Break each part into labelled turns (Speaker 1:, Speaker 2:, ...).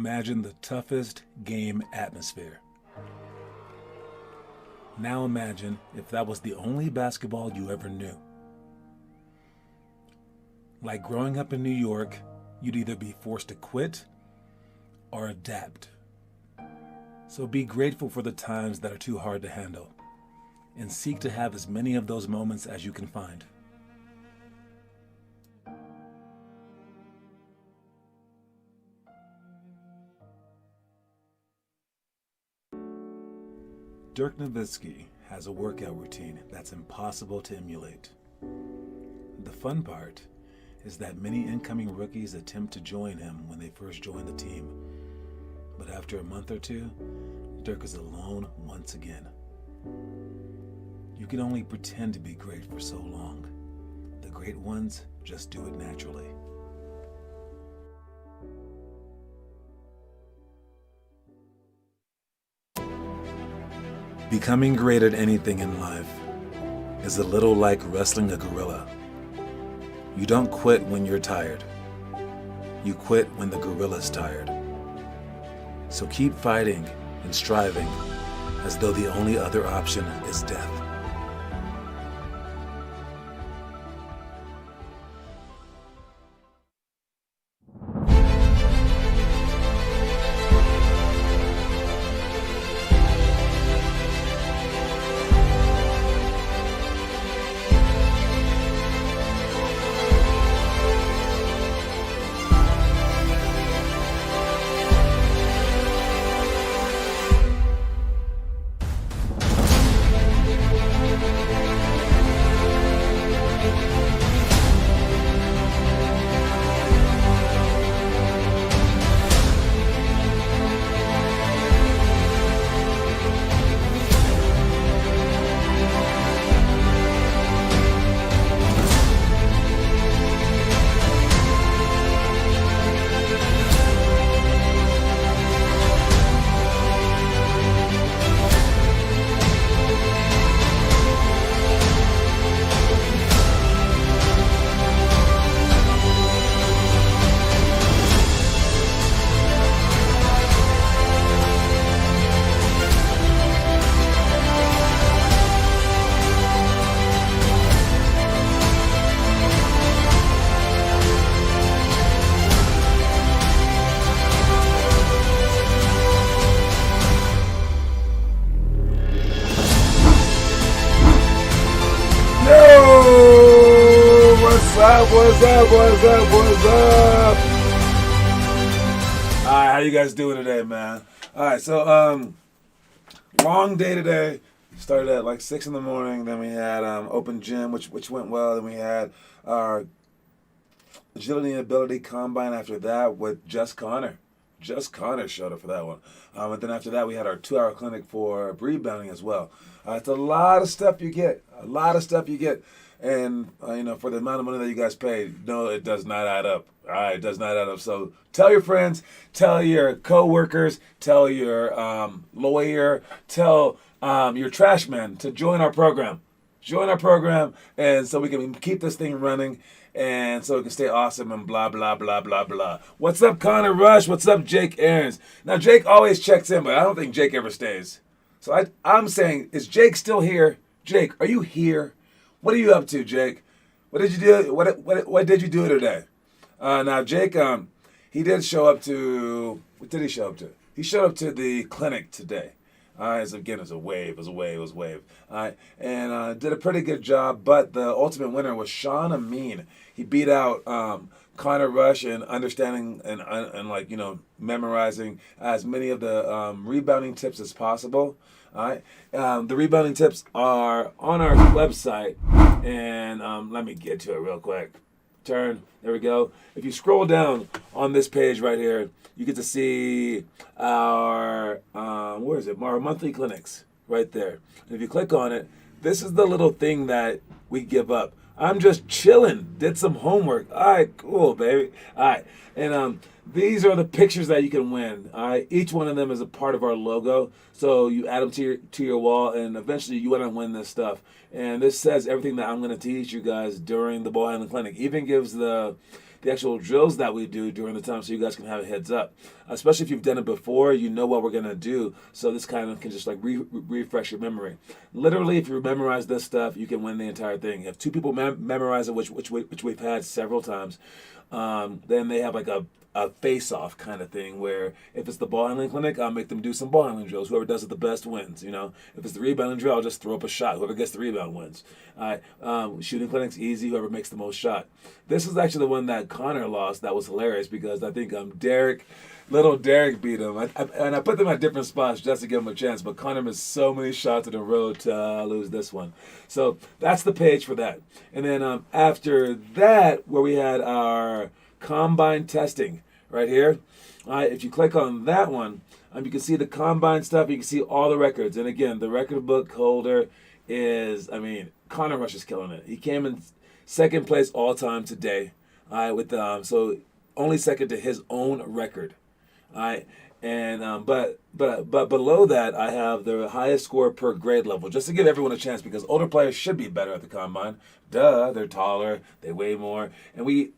Speaker 1: Imagine the toughest game atmosphere. Now imagine if that was the only basketball you ever knew. Like growing up in New York, you'd either be forced to quit or adapt. So be grateful for the times that are too hard to handle, and seek to have as many of those moments as you can find. Dirk Nowitzki has a workout routine that's impossible to emulate. The fun part is that many incoming rookies attempt to join him when they first join the team. But after a month or two, Dirk is alone once again. You can only pretend to be great for so long. The great ones just do it naturally. Becoming great at anything in life is a little like wrestling a gorilla. You don't quit when you're tired. You quit when the gorilla's tired. So keep fighting and striving as though the only other option is death. What's up? Alright, how you guys doing today, man? Alright, so long day today. Started at like 6 in the morning, then we had open gym, which went well. Then we had our agility and ability combine after that with Just Connor. Just Connor showed up for that one. And then after that, we had our 2-hour clinic for rebounding as well. It's a lot of stuff you get. And, for the amount of money that you guys pay, no, it does not add up. All right, it does not add up. So tell your friends, tell your coworkers, tell your lawyer, tell your trash man to join our program. Join our program, and so we can keep this thing running, and so it can stay awesome and blah, blah, blah, blah, blah. What's up, Connor Rush? What's up, Jake Aarons? Now, Jake always checks in, but I don't think Jake ever stays. So I'm saying, is Jake still here? Jake, are you here? What are you up to, Jake? What did you do? What did you do today? Now, Jake, he did show up to. What did he show up to? He showed up to the clinic today. It was a wave. And did a pretty good job. But the ultimate winner was Sean Amin. He beat out Connor Rush in understanding and memorizing as many of the rebounding tips as possible. All right. The rebounding tips are on our website, and let me get to it real quick. There we go. If you scroll down on this page right here, you get to see our our monthly clinics right there. And if you click on it, this is the little thing that we give up. I'm just chilling. Did some homework. All right, cool, baby. All right, and these are the pictures that you can win. All right, each one of them is a part of our logo. So you add them to your wall, and eventually you want to win this stuff. And this says everything that I'm going to teach you guys during the ball handling clinic. Even gives the the actual drills that we do during the time so you guys can have a heads up. Especially if you've done it before, you know what we're going to do. So this kind of can just like refresh your memory. Literally, if you memorize this stuff, you can win the entire thing. If two people memorize it, which we've had several times, then they have like a face-off kind of thing where if it's the ball handling clinic, I'll make them do some ball handling drills. Whoever does it the best wins, you know. If it's the rebounding drill, I'll just throw up a shot. Whoever gets the rebound wins. All right. Shooting clinic's easy. Whoever makes the most shot. This is actually the one that Connor lost. That was hilarious because I think little Derek beat him. And I put them at different spots just to give him a chance. But Connor missed so many shots in a row to lose this one. So that's the page for that. And then after that, where we had our combine testing right here. If you click on that one, you can see the combine stuff. You can see all the records. And again, the record book holder is, Connor Rush is killing it. He came in second place all time today. With so only second to his own record. And but below that, I have the highest score per grade level, just to give everyone a chance because older players should be better at the combine. Duh, they're taller, they weigh more, and we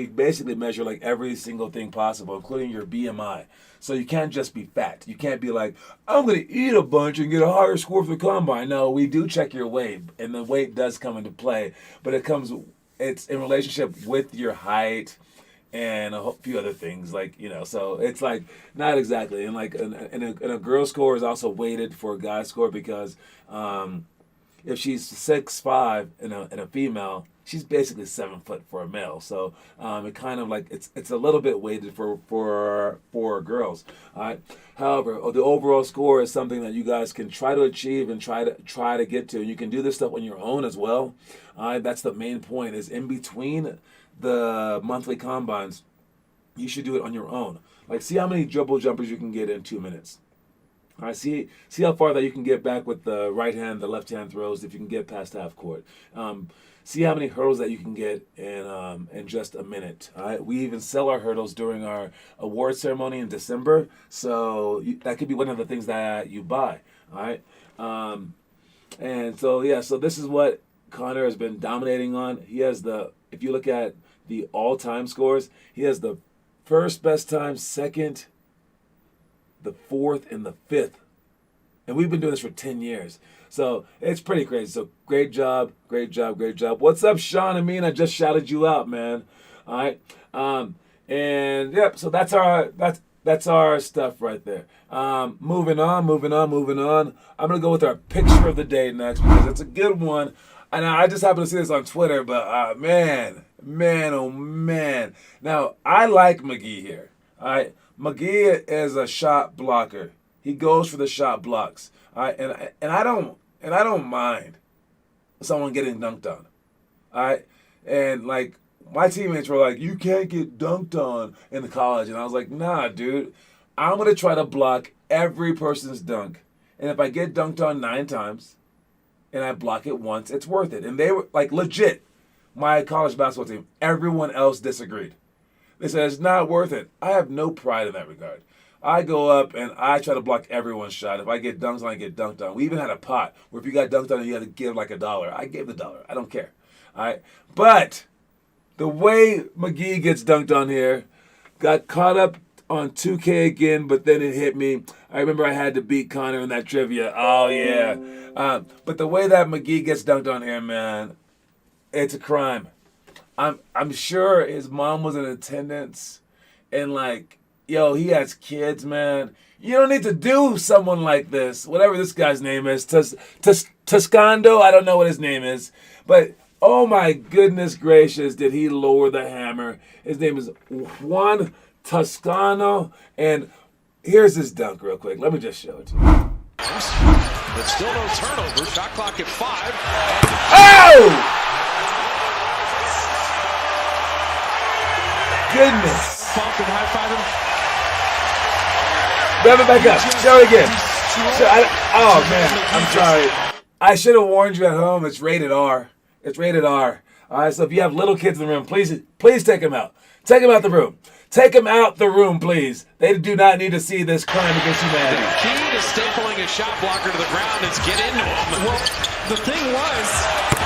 Speaker 1: basically measure like every single thing possible, including your BMI. So you can't just be fat. You can't be like, I'm going to eat a bunch and get a higher score for the combine. No, we do check your weight, and the weight does come into play, but it's in relationship with your height and a few other things, like, you know, so it's like not exactly. And like and a girl score is also weighted for a guy score because if she's 6'5" and a female, she's basically 7 foot for a male. So it kind of like it's a little bit weighted for girls. All right. However, the overall score is something that you guys can try to achieve and try to get to. And you can do this stuff on your own as well. All right. That's the main point. Is in between the monthly combines, you should do it on your own. Like, see how many dribble jumpers you can get in 2 minutes. All right, see how far that you can get back with the right hand, the left hand throws if you can get past half court. See how many hurdles that you can get in just a minute. All right, we even sell our hurdles during our award ceremony in December, so that could be one of the things that you buy. All right, and so yeah, so this is what Connor has been dominating on. He has if you look at the all-time scores, he has the first best time, second, the fourth, and the fifth. And we've been doing this for 10 years. So it's pretty crazy. So great job, great job, great job. What's up, Sean? I just shouted you out, man. All right. And yep, so that's our stuff right there. Moving on. I'm gonna go with our picture of the day next because it's a good one. And I just happened to see this on Twitter, but man, oh man. Now, I like McGee here. All right. McGee is a shot blocker. He goes for the shot blocks. All right. And I don't mind someone getting dunked on. All right. And like my teammates were like, you can't get dunked on in the college. And I was like, nah, dude. I'm gonna try to block every person's dunk. And if I get dunked on 9 times, and I block it once, it's worth it. And they were, like, legit, my college basketball team, everyone else disagreed. They said, it's not worth it. I have no pride in that regard. I go up and I try to block everyone's shot. If I get dunked on, I get dunked on. We even had a pot where if you got dunked on, you had to give like $1. I gave the $1. I don't care. All right? But the way McGee gets dunked on here, got caught up on 2K again, but then it hit me. I remember I had to beat Connor in that trivia. Oh, yeah. But the way that McGee gets dunked on here, man, it's a crime. I'm sure his mom was in attendance, and like, yo, he has kids, man. You don't need to do someone like this, whatever this guy's name is. Toscando, I don't know what his name is, but oh my goodness gracious, did he lower the hammer. His name is Juan Toscano, and here's his dunk real quick. Let me just show it to you.
Speaker 2: But still no turnover. Shot clock at 5.
Speaker 1: Oh! Goodness.
Speaker 2: Pump and high five him.
Speaker 1: Rev it back up. Show it again. Oh, man. I'm sorry. I should have warned you at home. It's rated R. It's rated R. All right, so if you have little kids in the room, please take them out. Take them out the room. Take them out the room, please. They do not need to see this crime against humanity.
Speaker 2: The key to stapling a shot blocker to the ground is get into him.
Speaker 3: Well, the thing was,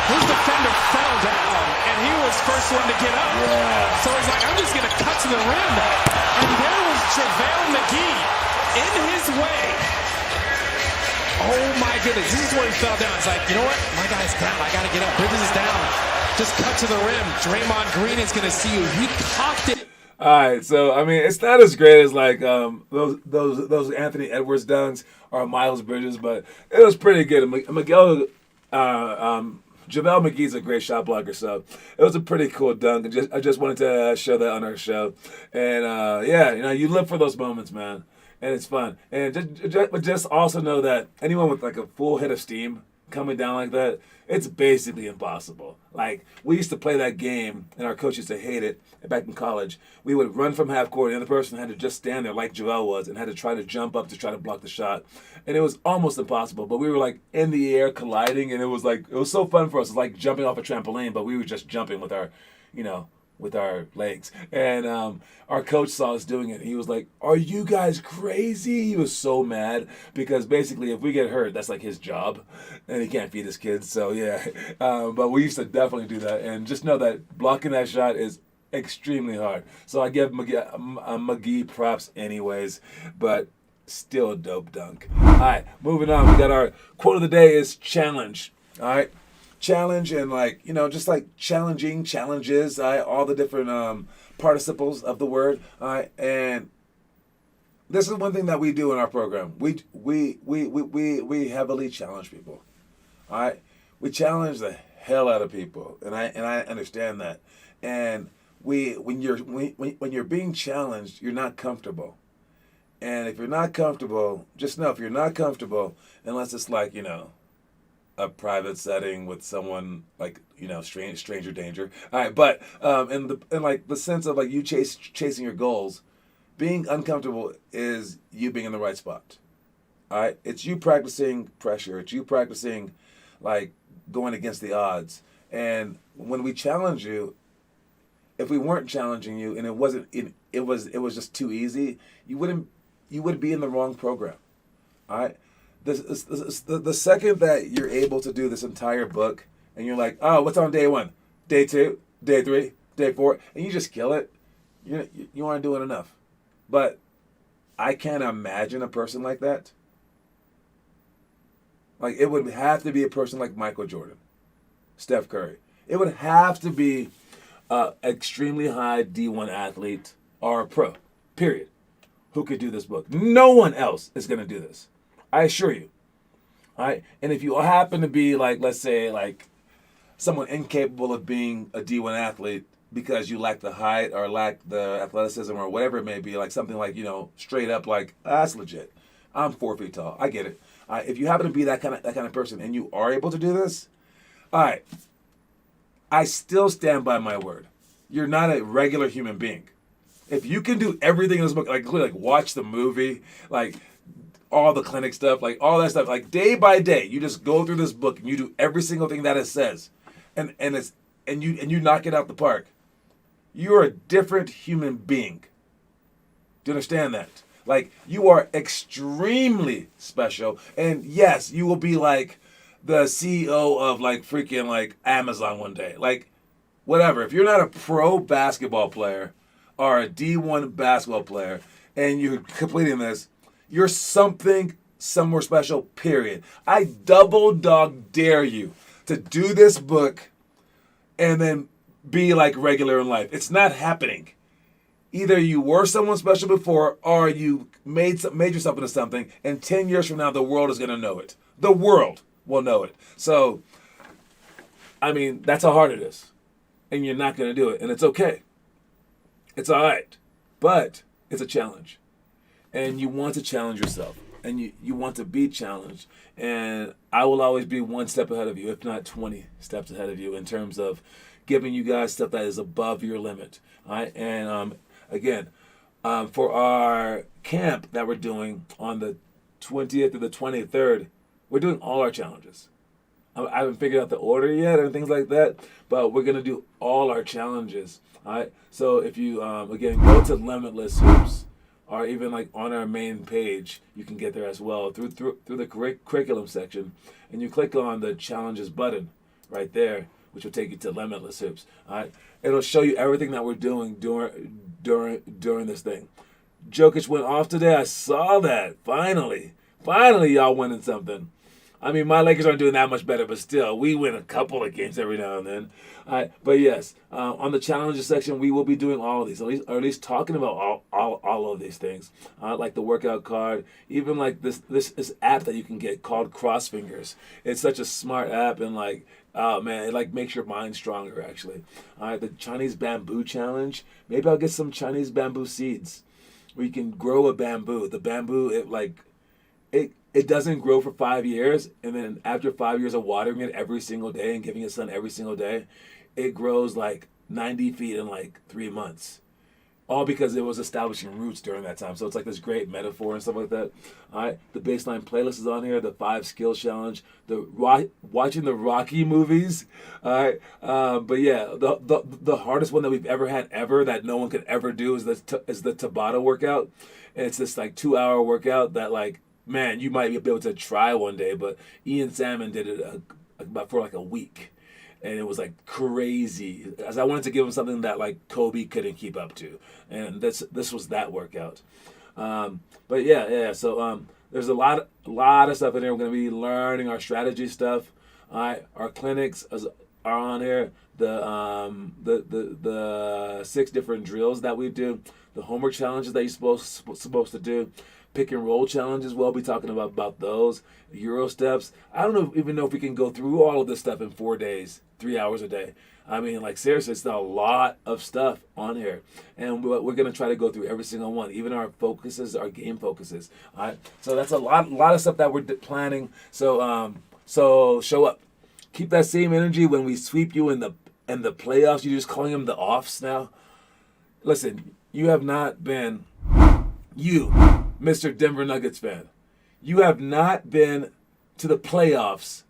Speaker 3: his defender fell down, and he was first one to get up.
Speaker 1: Yeah.
Speaker 3: So he's like, I'm just going to cut to the rim. And there was JaVale McGee in his way. Oh, my goodness. This is where he fell down. It's like, you know what? My guy's down. I got to get up. Bridges is down. Just cut to the rim. Draymond Green is going to see you. He cocked it.
Speaker 1: All right, so I mean, it's not as great as like those Anthony Edwards dunks or Miles Bridges, but it was pretty good. JaVale McGee's a great shot blocker, so it was a pretty cool dunk. I just wanted to show that on our show, and yeah, you live for those moments, man, and it's fun. And just also know that anyone with like a full head of steam coming down like that, it's basically impossible. Like, we used to play that game, and our coach used to hate it back in college. We would run from half court, and the other person had to just stand there like Joel was and had to try to jump up to try to block the shot. And it was almost impossible, but we were like in the air colliding, and it was so fun for us. It was like jumping off a trampoline, but we were just jumping with our, with our legs. And our coach saw us doing it. He was like, "Are you guys crazy?" He was so mad because basically if we get hurt, that's like his job. And he can't feed his kids. So, yeah. But we used to definitely do that. And just know that blocking that shot is extremely hard. So I give McGee props anyways. But still a dope dunk. All right, moving on. We got our quote of the day is challenge. All right. Challenge and just like challenging, challenges, all the different participles of the word. And this is one thing that we do in our program. We heavily challenge people. All right, we challenge the hell out of people, and I understand that. And when you're being challenged, you're not comfortable. And if you're not comfortable, just know if you're not comfortable, unless it's like a private setting with someone like stranger danger. All right, but in like the sense of like you chasing your goals, being uncomfortable is you being in the right spot. All right, it's you practicing pressure. It's you practicing like going against the odds. And when we challenge you, if we weren't challenging you and it was just too easy, you would be in the wrong program. All right. The second that you're able to do this entire book and you're like, oh, what's on day 1, day 2, day 3, day 4, and you just kill it, you aren't doing enough. But I can't imagine a person like that. Like, it would have to be a person like Michael Jordan, Steph Curry. It would have to be an extremely high D1 athlete or a pro, period, who could do this book. No one else is going to do this. I assure you. All right? And if you happen to be like, let's say, like someone incapable of being a D1 athlete because you lack the height or lack the athleticism or whatever it may be, like something like, straight up like, that's legit. I'm 4 feet tall. I get it. All right? If you happen to be that kind of person and you are able to do this, all right, I still stand by my word. You're not a regular human being. If you can do everything in this book, like watch the movie, like all the clinic stuff, like all that stuff, like day by day, you just go through this book and you do every single thing that it says, and you knock it out the park. You're a different human being. Do you understand that? Like, you are extremely special, and yes, you will be like the CEO of like freaking like Amazon one day, like whatever. If you're not a pro basketball player or a D1 basketball player and you're completing this, you're something somewhere special, period. I double dog dare you to do this book and then be like regular in life. It's not happening. Either you were someone special before or you made yourself into something, and 10 years from now, the world is going to know it. The world will know it. So, I mean, that's how hard it is. And you're not going to do it. And it's okay. It's all right. But it's a challenge. And you want to challenge yourself. And you want to be challenged. And I will always be one step ahead of you, if not 20 steps ahead of you, in terms of giving you guys stuff that is above your limit. All right? And again, for our camp that we're doing on the 20th to the 23rd, we're doing all our challenges. I haven't figured out the order yet and things like that, but we're going to do all our challenges. All right? So if you, again, go to Limitless Hoops, or even like on our main page, you can get there as well through the curriculum section, and you click on the challenges button right there. which will take you to Limitless Hoops. All right, it'll show you everything that we're doing during this thing. Jokic went off today. I saw that. Finally, y'all winning something. I mean, my Lakers aren't doing that much better, but still, we win a couple of games every now and then. But yes, on the challenges section, we will be doing all of these, or at least talking about all of these things, like the workout card, even like this app that you can get called Crossfingers. It's such a smart app, and like, oh man, it like makes your mind stronger actually. All right, the Chinese bamboo challenge. Maybe I'll get some Chinese bamboo seeds, where you can grow a bamboo. The bamboo, it doesn't grow for 5 years, and then after 5 years of watering it every single day and giving it sun every single day, it grows like 90 feet in like 3 months. All because it was establishing roots during that time. So it's like this great metaphor and stuff like that. All right, the baseline playlist is on here. The 5 skill challenge, watching the Rocky movies. All right, but yeah, the hardest one that we've ever had that no one could ever do is the Tabata workout. And it's this like 2-hour workout that like, man, you might be able to try one day, but Ian Salmon did it about for like a week, and it was like crazy. As I wanted to give him something that like Kobe couldn't keep up to, and this was that workout. But yeah. So there's a lot of stuff in here. We're gonna be learning our strategy stuff. All right, our clinics are on here. The 6 different drills that we do, the homework challenges that you're supposed to do. Pick and roll challenges, we'll be talking about those. Euro steps. I don't even know if we can go through all of this stuff in 4 days, 3 hours a day. I mean, like seriously, it's a lot of stuff on here. And we're going to try to go through every single one, even our focuses, our game focuses. All right. So that's a lot of stuff that we're planning. So show up. Keep that same energy when we sweep you in the playoffs. You're just calling them the offs now. Listen, you have not been Mr. Denver Nuggets fan. You have not been to the playoffs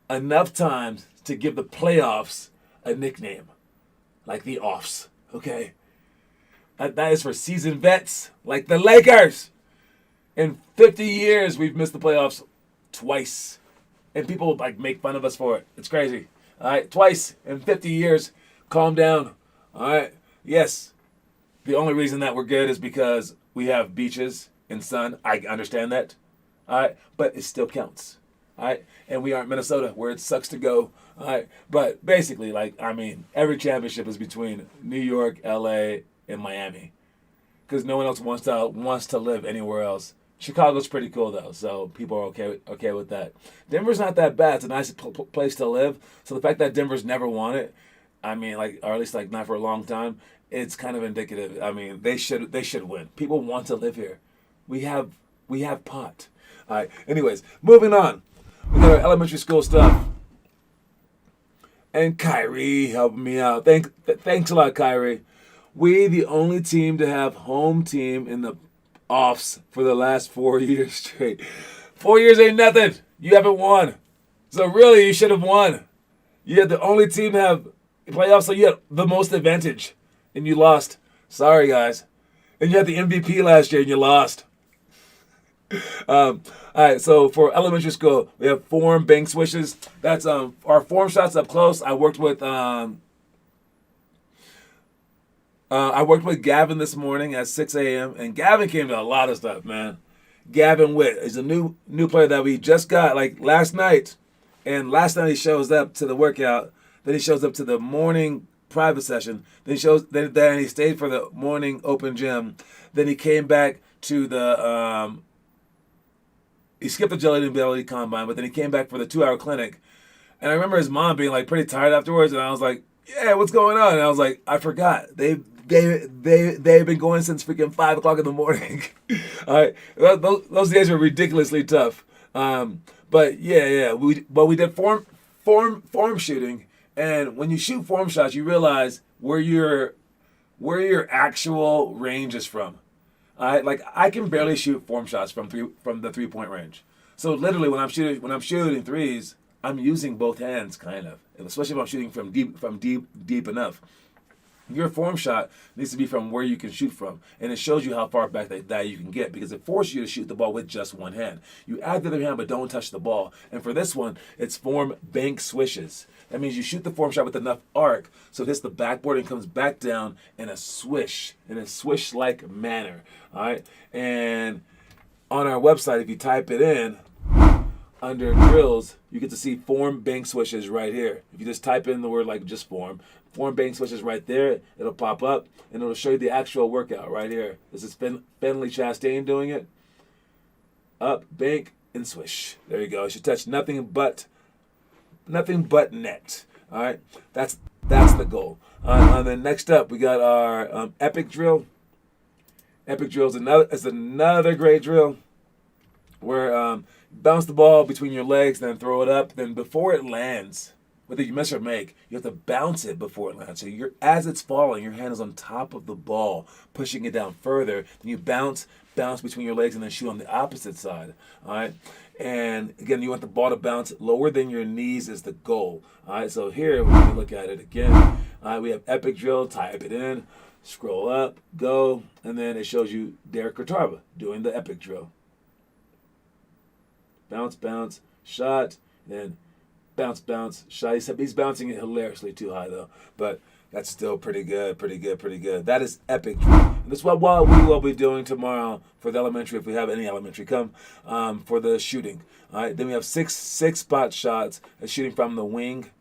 Speaker 1: enough times to give the playoffs a nickname, like the offs, okay? That is for seasoned vets like the Lakers. In 50 years, we've missed the playoffs twice, and people like make fun of us for it. It's crazy. All right, twice in 50 years. Calm down. All right, yes. The only reason that we're good is because we have beaches and sun. I understand that. All right. But it still counts. All right. And we aren't Minnesota where it sucks to go. All right. But basically, like, I mean, every championship is between New York, LA, and Miami. Because no one else wants to live anywhere else. Chicago's pretty cool, though. So people are okay with that. Denver's not that bad. It's a nice place to live. So the fact that Denver's never won it, I mean, like, or at least like not for a long time, it's kind of indicative. I mean, they should win. People want to live here. We have pot. All right. Anyways, moving on. We got our elementary school stuff. And Kyrie helping me out. Thanks a lot, Kyrie. We the only team to have home team in the offs for the last 4 years straight. 4 years ain't nothing. You haven't won. So really, you should have won. You're the only team to have playoffs, so you had the most advantage. And you lost. Sorry, guys. And you had the MVP last year, and you lost. All right, so for elementary school, we have form bank swishes. That's our form shots up close. I worked with Gavin this morning at 6 a.m. and Gavin came to a lot of stuff, man. Gavin Witt is a new player that we just got like last night, and last night he shows up to the workout. Then he shows up to the morning private session. Then he stayed for the morning open gym. Then he came back to the he skipped the jelly belly combine, but then he came back for the 2-hour clinic. And I remember his mom being like pretty tired afterwards, and I was like, "Yeah, what's going on?" And I was like, "I forgot. They've been going since freaking 5 o'clock in the morning." All right, those days were ridiculously tough. But yeah, we did form shooting. And when you shoot form shots, you realize where your actual range is from. Like I can barely shoot form shots from the 3-point range. So literally, when I'm shooting threes, I'm using both hands, kind of, especially if I'm shooting from deep enough. Your form shot needs to be from where you can shoot from, and it shows you how far back that you can get because it forces you to shoot the ball with just one hand. You add the other hand, but don't touch the ball. And for this one, it's form bank swishes. That means you shoot the form shot with enough arc so it hits the backboard and comes back down in a swish-like manner. All right, and on our website, if you type it in under drills, you get to see form bank swishes right here. If you just type in the word like just form bank swishes right there, it'll pop up and it'll show you the actual workout right here. This is Finley Chastain doing it. Up, bank, and swish. There you go. You should touch nothing but net. All right, that's the goal. And then next up, we got our epic drill. Epic drill is another great drill where bounce the ball between your legs, then throw it up. Then before it lands, whether you miss or make, you have to bounce it before it lands. So as it's falling, your hand is on top of the ball, pushing it down further. Then you bounce between your legs, and then shoot on the opposite side. All right. And again, you want the ball to bounce lower than your knees is the goal. All right. So here, when we look at it again, all right, we have epic drill. Type it in, scroll up, go, and then it shows you Derek Cotarba doing the epic drill. Bounce, bounce, shot, then bounce, bounce, shot. He's bouncing it hilariously too high though, but that's still pretty good. That is epic drill. And this is what we will be doing tomorrow for the elementary, if we have any elementary come, for the shooting. All right. Then we have six spot shots, shooting from the wing,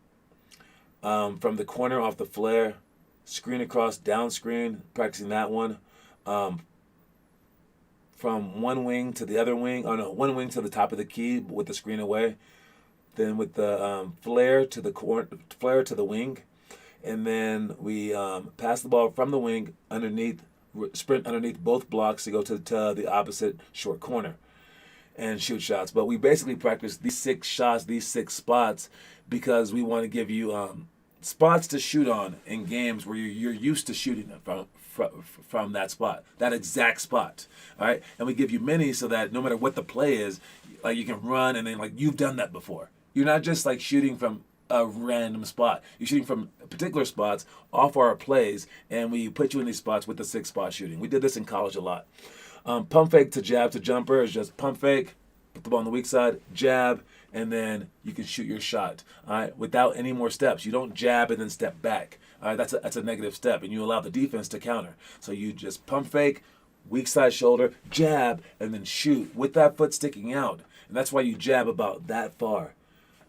Speaker 1: from the corner off the flare, screen across, down screen, practicing that one. From one wing to the other wing. Oh no, one wing to the top of the key with the screen away. Then with the flare to the wing, and then we pass the ball from the wing sprint underneath both blocks to go to the opposite short corner, and shoot shots. But we basically practice these 6 shots, these 6 spots, because we want to give you spots to shoot on in games where you're used to shooting from that spot, that exact spot. All right, and we give you many so that no matter what the play is, like you can run and then like you've done that before. You're not just like shooting from a random spot. You're shooting from particular spots off our plays, and we put you in these spots with the 6-spot shooting. We did this in college a lot. Pump fake to jab to jumper is just pump fake, put the ball on the weak side, jab, and then you can shoot your shot. All right, without any more steps. You don't jab and then step back. All right, that's a negative step, and you allow the defense to counter. So you just pump fake, weak side shoulder, jab, and then shoot with that foot sticking out. And that's why you jab about that far.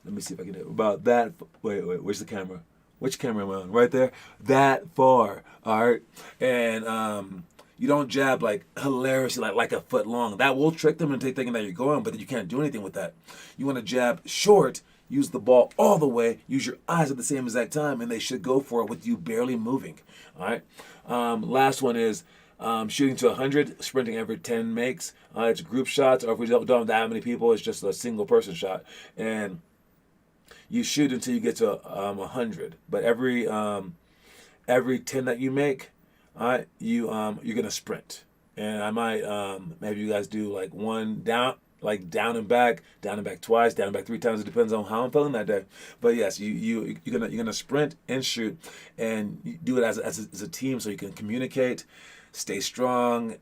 Speaker 1: Let me see if I can do it. About that. Wait, where's the camera? Which camera am I on? Right there. That far. All right. And you don't jab like hilariously, like a foot long. That will trick them into thinking that you're going, but you can't do anything with that. You want to jab short, use the ball all the way, use your eyes at the same exact time, and they should go for it with you barely moving. All right. Last one is shooting to 100, sprinting every 10 makes. It's group shots, or if we don't have that many people, it's just a single person shot. And you shoot until you get to 100. But every 10 that you make, you're gonna sprint. And I might maybe you guys do like one down, like down and back twice, down and back 3 times. It depends on how I'm feeling that day. But yes, you're gonna sprint and shoot, and you do it as a team so you can communicate, stay strong,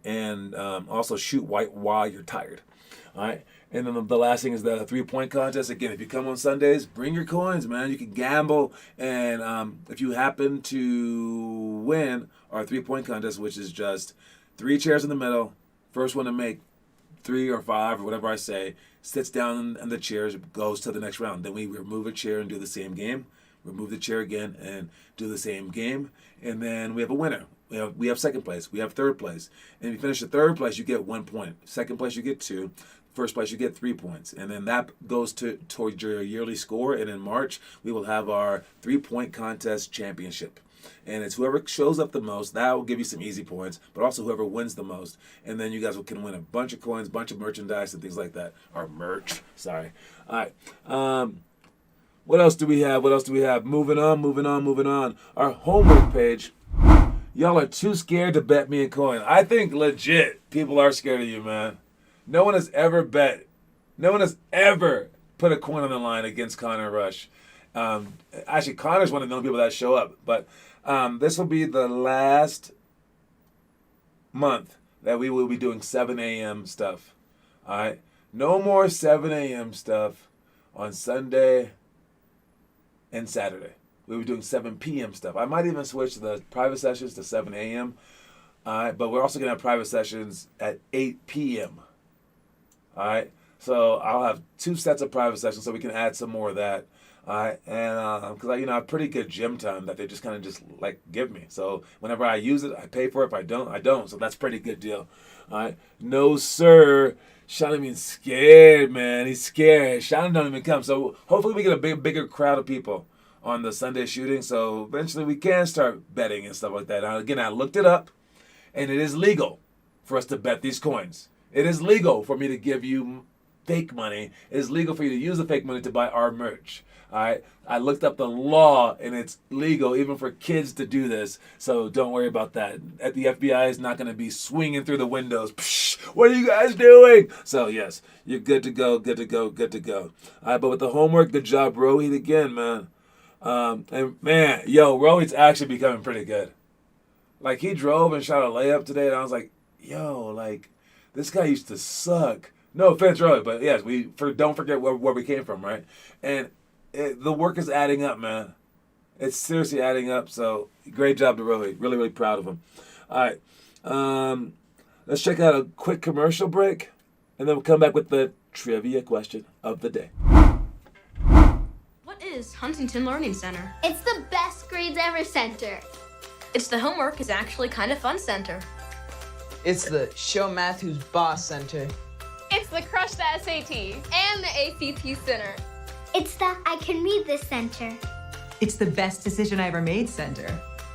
Speaker 1: and also shoot while you're tired. All right. And then the last thing is the 3-point contest. Again, if you come on Sundays, bring your coins, man. You can gamble. And if you happen to win our 3-point contest, which is just 3 chairs in the middle, first one to make 3 or 5 or whatever I say, sits down in the chairs, goes to the next round. Then we remove a chair and do the same game. Remove the chair again and do the same game. And then we have a winner. We have second place. We have third place. And if you finish the third place, you get 1 point. Second place, you get 2. First place, you get 3 points. And then that goes towards your yearly score. And in March, we will have our 3-point contest championship. And it's whoever shows up the most, that will give you some easy points, but also whoever wins the most. And then you guys can win a bunch of coins, bunch of merchandise, and things like that. Or merch, sorry. All right. What else do we have? Moving on. Our homework page. Y'all are too scared to bet me a coin. I think legit people are scared of you, man. No one has ever put a coin on the line against Connor Rush. Actually, Connor's one of the only people that show up. But this will be the last month that we will be doing 7 a.m. stuff. All right? No more 7 a.m. stuff on Sunday and Saturday. We'll be doing 7 p.m. stuff. I might even switch the private sessions to 7 a.m. All right? But we're also going to have private sessions at 8 p.m. All right? So I'll have 2 sets of private sessions so we can add some more of that. All right, and because I have pretty good gym time that they just kind of just like give me. So whenever I use it, I pay for it. If I don't, I don't. So that's a pretty good deal. All right, no sir, Sean means scared, man. He's scared. Sean don't even come. So hopefully we get a bigger crowd of people on the Sunday shooting. So eventually we can start betting and stuff like that. Now again, I looked it up, and it is legal for us to bet these coins. It is legal for me to give you fake money. It is legal for you to use the fake money to buy our merch. All right, I looked up the law, and it's legal even for kids to do this. So don't worry about that. The FBI is not going to be swinging through the windows. Psh, what are you guys doing? So yes, you're good to go. Good to go. Good to go. All right, but with the homework, good job, Rohit again, man. And man, Rohit's actually becoming pretty good. Like he drove and shot a layup today, and I was like, like this guy used to suck. No offense, Rohit, but yes, don't forget where we came from, right? And the work is adding up, man. It's seriously adding up. So great job to Rohit. Really, really proud of him. All right. Let's check out a quick commercial break, and then we'll come back with the trivia question of the day.
Speaker 4: What is Huntington Learning Center?
Speaker 5: It's the best grades ever center.
Speaker 4: It's the homework is actually kind of fun center.
Speaker 6: It's the Show Math Who's Boss Center.
Speaker 7: It's the Crush the SAT and the ACT Center.
Speaker 5: It's the I Can Read This center.
Speaker 8: It's the Best Decision I Ever Made Center.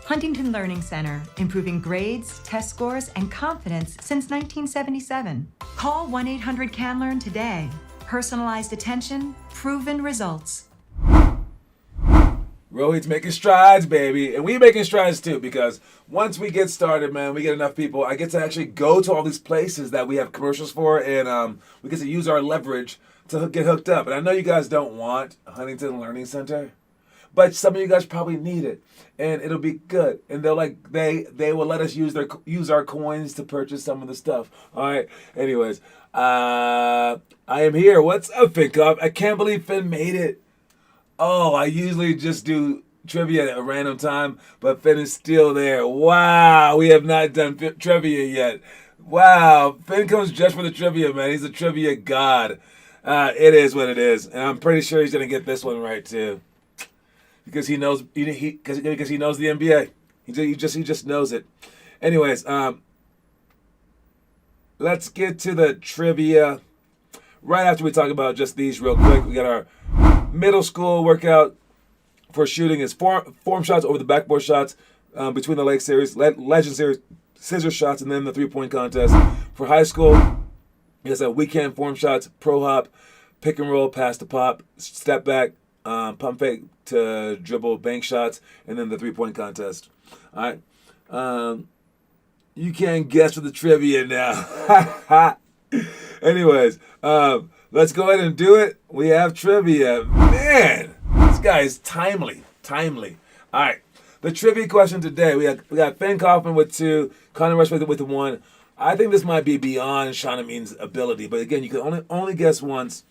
Speaker 8: Huntington Learning Center, improving grades, test scores, and confidence since 1977. Call 1-800-CAN-LEARN today. Personalized attention, proven results.
Speaker 1: Rohit's making strides, baby. And we making strides too, because once we get started, man, we get enough people. I get to actually go to all these places that we have commercials for, and we get to use our leverage to get hooked up. And I know you guys don't want Huntington Learning Center, but some of you guys probably need it, and it'll be good. And they will let us use our coins to purchase some of the stuff. All right. Anyways, I am here. What's up, FinCop? I can't believe Finn made it. Oh, I usually just do trivia at a random time, but Finn is still there. Wow, we have not done trivia yet. Wow, Finn comes just for the trivia, man. He's a trivia god. It is what it is, and I'm pretty sure he's gonna get this one right too, because he knows because he knows the NBA. He just knows it. Anyways, let's get to the trivia right after we talk about just these real quick. We got our middle school workout for shooting is form shots over the backboard shots between the Lake Series, Legend Series, scissor shots, and then the 3-point contest. For high school, it's a weekend form shots, pro hop, pick and roll, pass to pop, step back, pump fake to dribble, bank shots, and then the 3-point contest. All right. You can't guess with the trivia now. Anyways, let's go ahead and do it. We have trivia. Man, this guy is timely. All right. The trivia question today, we got Finn Kaufman with 2, Connor Rush with 1. I think this might be beyond Shanamin's ability, but again, you can only guess once.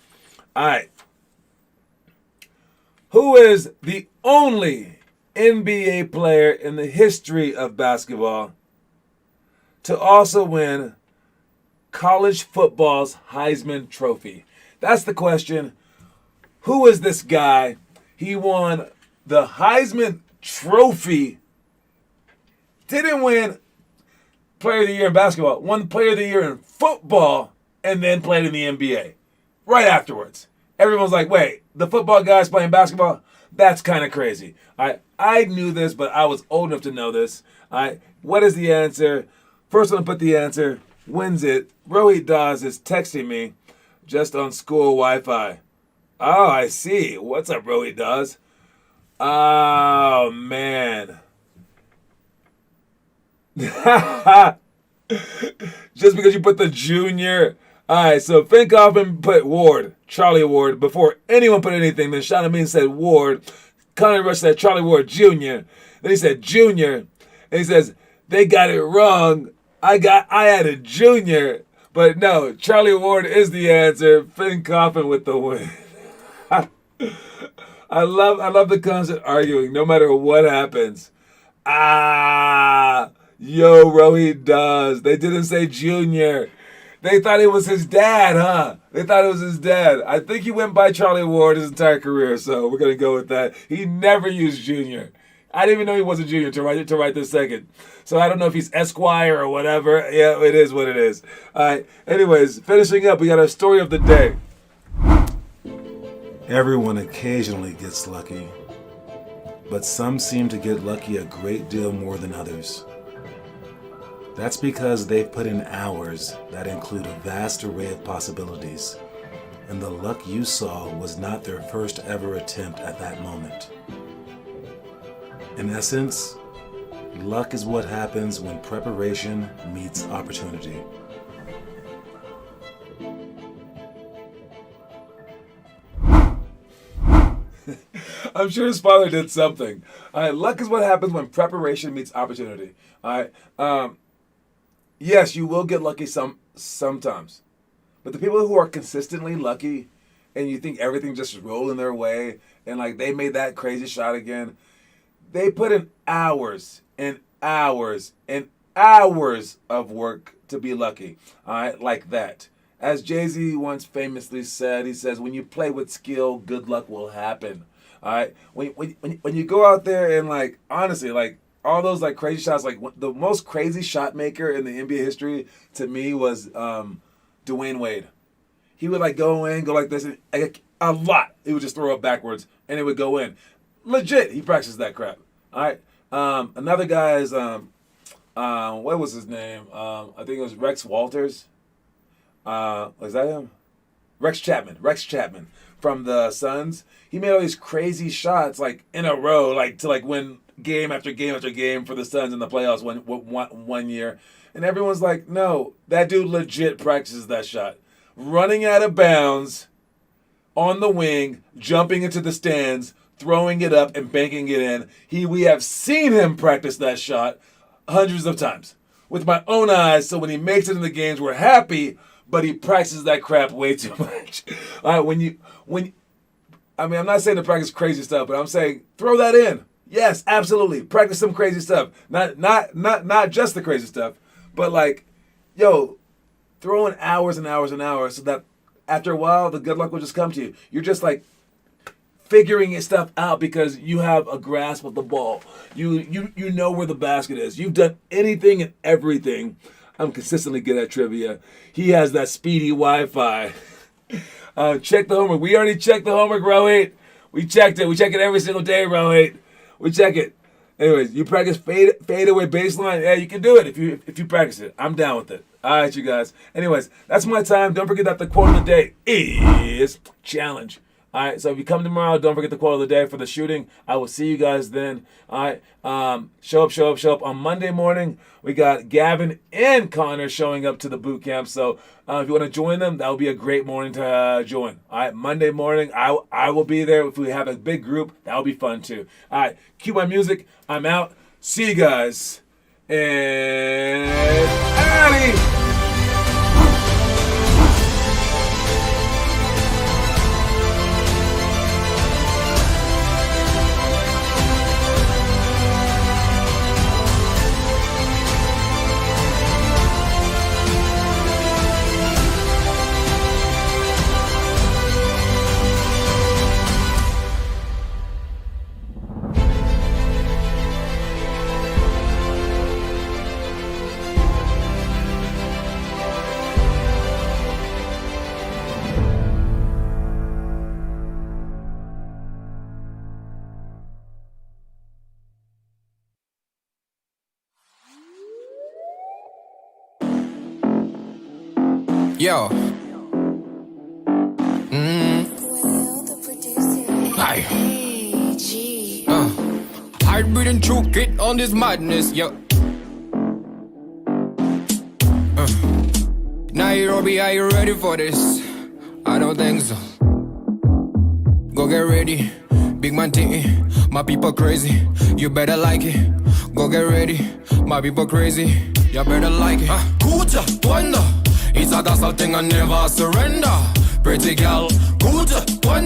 Speaker 1: All right. Who is the only NBA player in the history of basketball to also win college football's Heisman Trophy? That's the question. Who is this guy? He won the Heisman Trophy. Didn't win Player of the Year in basketball. Won Player of the Year in football, and then played in the NBA right afterwards. Everyone's like, wait, the football guy's playing basketball? That's kind of crazy. I knew this, but I was old enough to know this. What is the answer? First one to put the answer wins it. Rohit Dawes is texting me just on school Wi-Fi. Oh, I see. What's up, Rohit Dawes? Oh, man. Just because you put the junior All right, so Finn Kaufman put Ward, Charlie Ward, before anyone put anything. Then Sean Amin said Ward. Conor Rush said Charlie Ward Jr. Then he said Jr. And he says, they got it wrong. I added Jr. But no, Charlie Ward is the answer. Finn Kaufman with the win. I love the constant arguing, no matter what happens. Rohit does. They didn't say Junior. They thought it was his dad, huh? They thought it was his dad. I think he went by Charlie Ward his entire career, so we're gonna go with that. He never used Junior. I didn't even know he was a junior to write this second. So I don't know if he's Esquire or whatever. Yeah, it is what it is. All right. Anyways, finishing up, we got our story of the day. Everyone occasionally gets lucky, but some seem to get lucky a great deal more than others. That's because they've put in hours that include a vast array of possibilities, and the luck you saw was not their first ever attempt at that moment. In essence, luck is what happens when preparation meets opportunity. I'm sure his father did something. All right, luck is what happens when preparation meets opportunity. All right. Yes, you will get lucky sometimes, but the people who are consistently lucky, and you think everything just is rolling their way, and like they made that crazy shot again, they put in hours and hours and hours of work to be lucky. All right, like that. As Jay-Z once famously said, he says, "When you play with skill, good luck will happen." All right, when you go out there and like honestly like. All those like crazy shots, like the most crazy shot maker in the NBA history to me was Dwayne Wade. He would like go like this, and like, a lot. He would just throw it backwards, and it would go in. Legit, he practiced that crap. All right. Another guy is what was his name? I think it was Rex Walters. Was that him? Rex Chapman from the Suns. He made all these crazy shots like in a row, like to like win game after game after game for the Suns in the playoffs one year. And everyone's like, no, that dude legit practices that shot. Running out of bounds on the wing, jumping into the stands, throwing it up and banking it in. We have seen him practice that shot hundreds of times with my own eyes. So when he makes it in the games, we're happy, but he practices that crap way too much. All right, I'm not saying to practice crazy stuff, but I'm saying throw that in. Yes, absolutely. Practice some crazy stuff. Not just the crazy stuff, but like, throw in hours and hours and hours so that after a while the good luck will just come to you. You're just like figuring your stuff out because you have a grasp of the ball. You know where the basket is. You've done anything and everything. I'm consistently good at trivia. He has that speedy Wi-Fi. Check the homework. We already checked the homework, Rohit. We checked it. We check it every single day, Rohit. We check it. Anyways, you practice fade away baseline. Yeah, you can do it if you practice it. I'm down with it. All right, you guys. Anyways, that's my time. Don't forget that the quote of the day is challenge. All right, so if you come tomorrow, don't forget the quote of the day for the shooting. I will see you guys then. All right, show up. On Monday morning, we got Gavin and Connor showing up to the boot camp. So if you want to join them, that will be a great morning to join. All right, Monday morning, I will be there. If we have a big group, that will be fun too. All right, cue my music. I'm out. See you guys. And Addy.
Speaker 9: Yo. Hi. Hard breathing through, get on this madness, yo. Nairobi, are you ready for this? I don't think so. Go get ready, big man thing. My people crazy, you better like it. Go get ready, my people crazy, you better like it. Kuja, wonder, it's a dazzle thing I never surrender. Pretty girl, kuja, wonder.